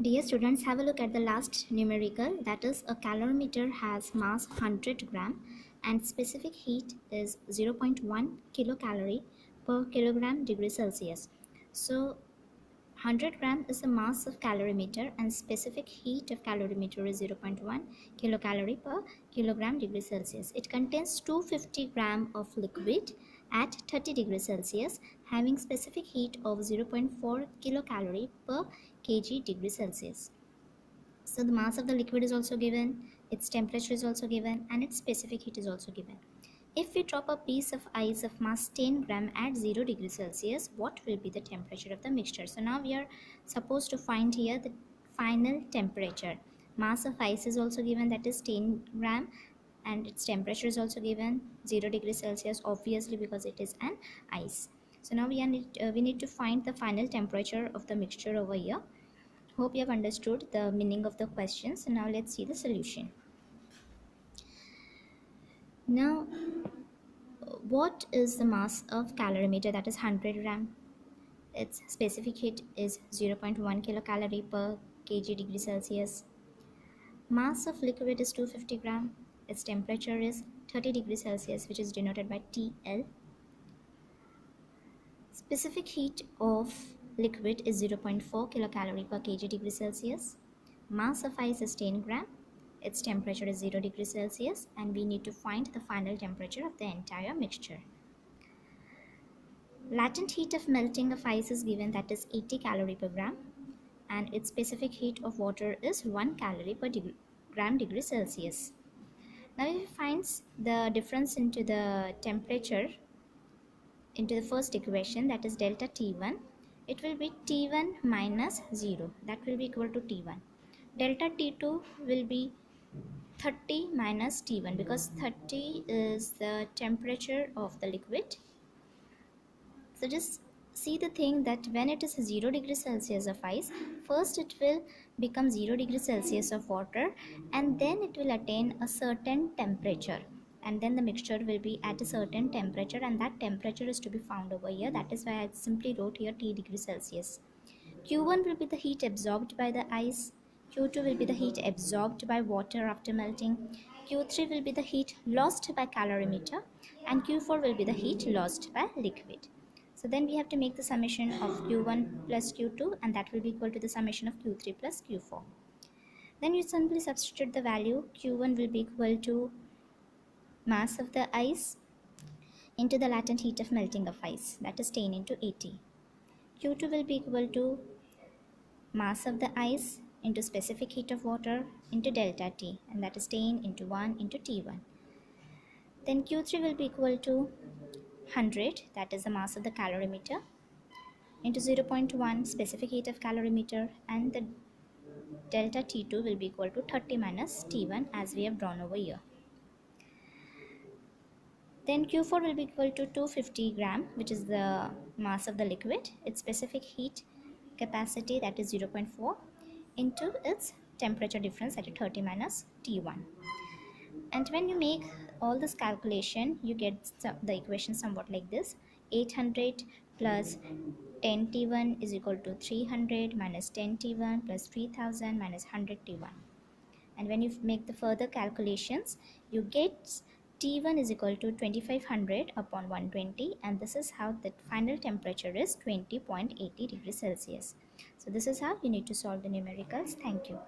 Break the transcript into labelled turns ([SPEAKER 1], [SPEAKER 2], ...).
[SPEAKER 1] Dear students, have a look at the last numerical, that is a calorimeter has mass 100 gram and specific heat is 0.1 kilocalorie per kilogram degree Celsius. So 100 gram is the mass of calorimeter and specific heat of calorimeter is 0.1 kilocalorie per kilogram degree Celsius. It contains 250 gram of liquid at 30 degrees Celsius having specific heat of 0.4 kilocalorie per kg degree Celsius. So the mass of the liquid is also given, its temperature is also given, and its specific heat is also given. If we drop a piece of ice of mass 10 gram at 0 degrees Celsius, what will be the temperature of the mixture? So now we are supposed to find here the final temperature. Mass of ice is also given, that is 10 gram, and its temperature is also given 0 degrees Celsius, obviously because it is an ice. So now we need to find the final temperature of the mixture over here. Hope you have understood the meaning of the question. So now let's see the solution. Now, what is the mass of calorimeter? That is 100 gram. Its specific heat is 0.1 kilocalorie per kg degree Celsius. Mass of liquid is 250 gram. Its temperature is 30 degrees Celsius, which is denoted by TL. Specific heat of liquid is 0.4 kilocalorie per kg degree Celsius. Mass of ice is 10 gram. Its temperature is 0 degrees Celsius, and we need to find the final temperature of the entire mixture. Latent heat of melting of ice is given, that is 80 calorie per gram, and its specific heat of water is 1 calorie per gram degree Celsius. Now if we find the difference into the temperature into the first equation, that is delta T1, it will be T1 minus 0, that will be equal to T1. Delta T2 will be 30 minus T1 because 30 is the temperature of the liquid. So just see the thing that when it is 0 degrees Celsius of ice, first it will become 0 degrees Celsius of water, and then it will attain a certain temperature, and then the mixture will be at a certain temperature, and that temperature is to be found over here. That is why I simply wrote here T degrees Celsius. Q1 will be the heat absorbed by the ice, Q2 will be the heat absorbed by water after melting, Q3 will be the heat lost by calorimeter, and Q4 will be the heat lost by liquid. So then we have to make the summation of Q1 plus Q2, and that will be equal to the summation of Q3 plus Q4. Then you simply substitute the value. Q1 will be equal to mass of the ice into the latent heat of melting of ice, that is 10 into 80. Q2 will be equal to mass of the ice into specific heat of water into delta T, and that is 10 into 1 into T1. Then Q3 will be equal to 100, that is the mass of the calorimeter, into 0.1 specific heat of calorimeter, and the delta T2 will be equal to 30 minus T1 as we have drawn over here. Then Q4 will be equal to 250 gram, which is the mass of the liquid, its specific heat capacity, that is 0.4, into its temperature difference, that is 30 minus T1. And when you make all this calculation, you get the equation somewhat like this: 800 plus 10T1 is equal to 300 minus 10T1 plus 3000 minus 100T1. And when you make the further calculations, you get T1 is equal to 2500 upon 120, and this is how the final temperature is 20.80 degrees Celsius. So this is how you need to solve the numericals. Thank you.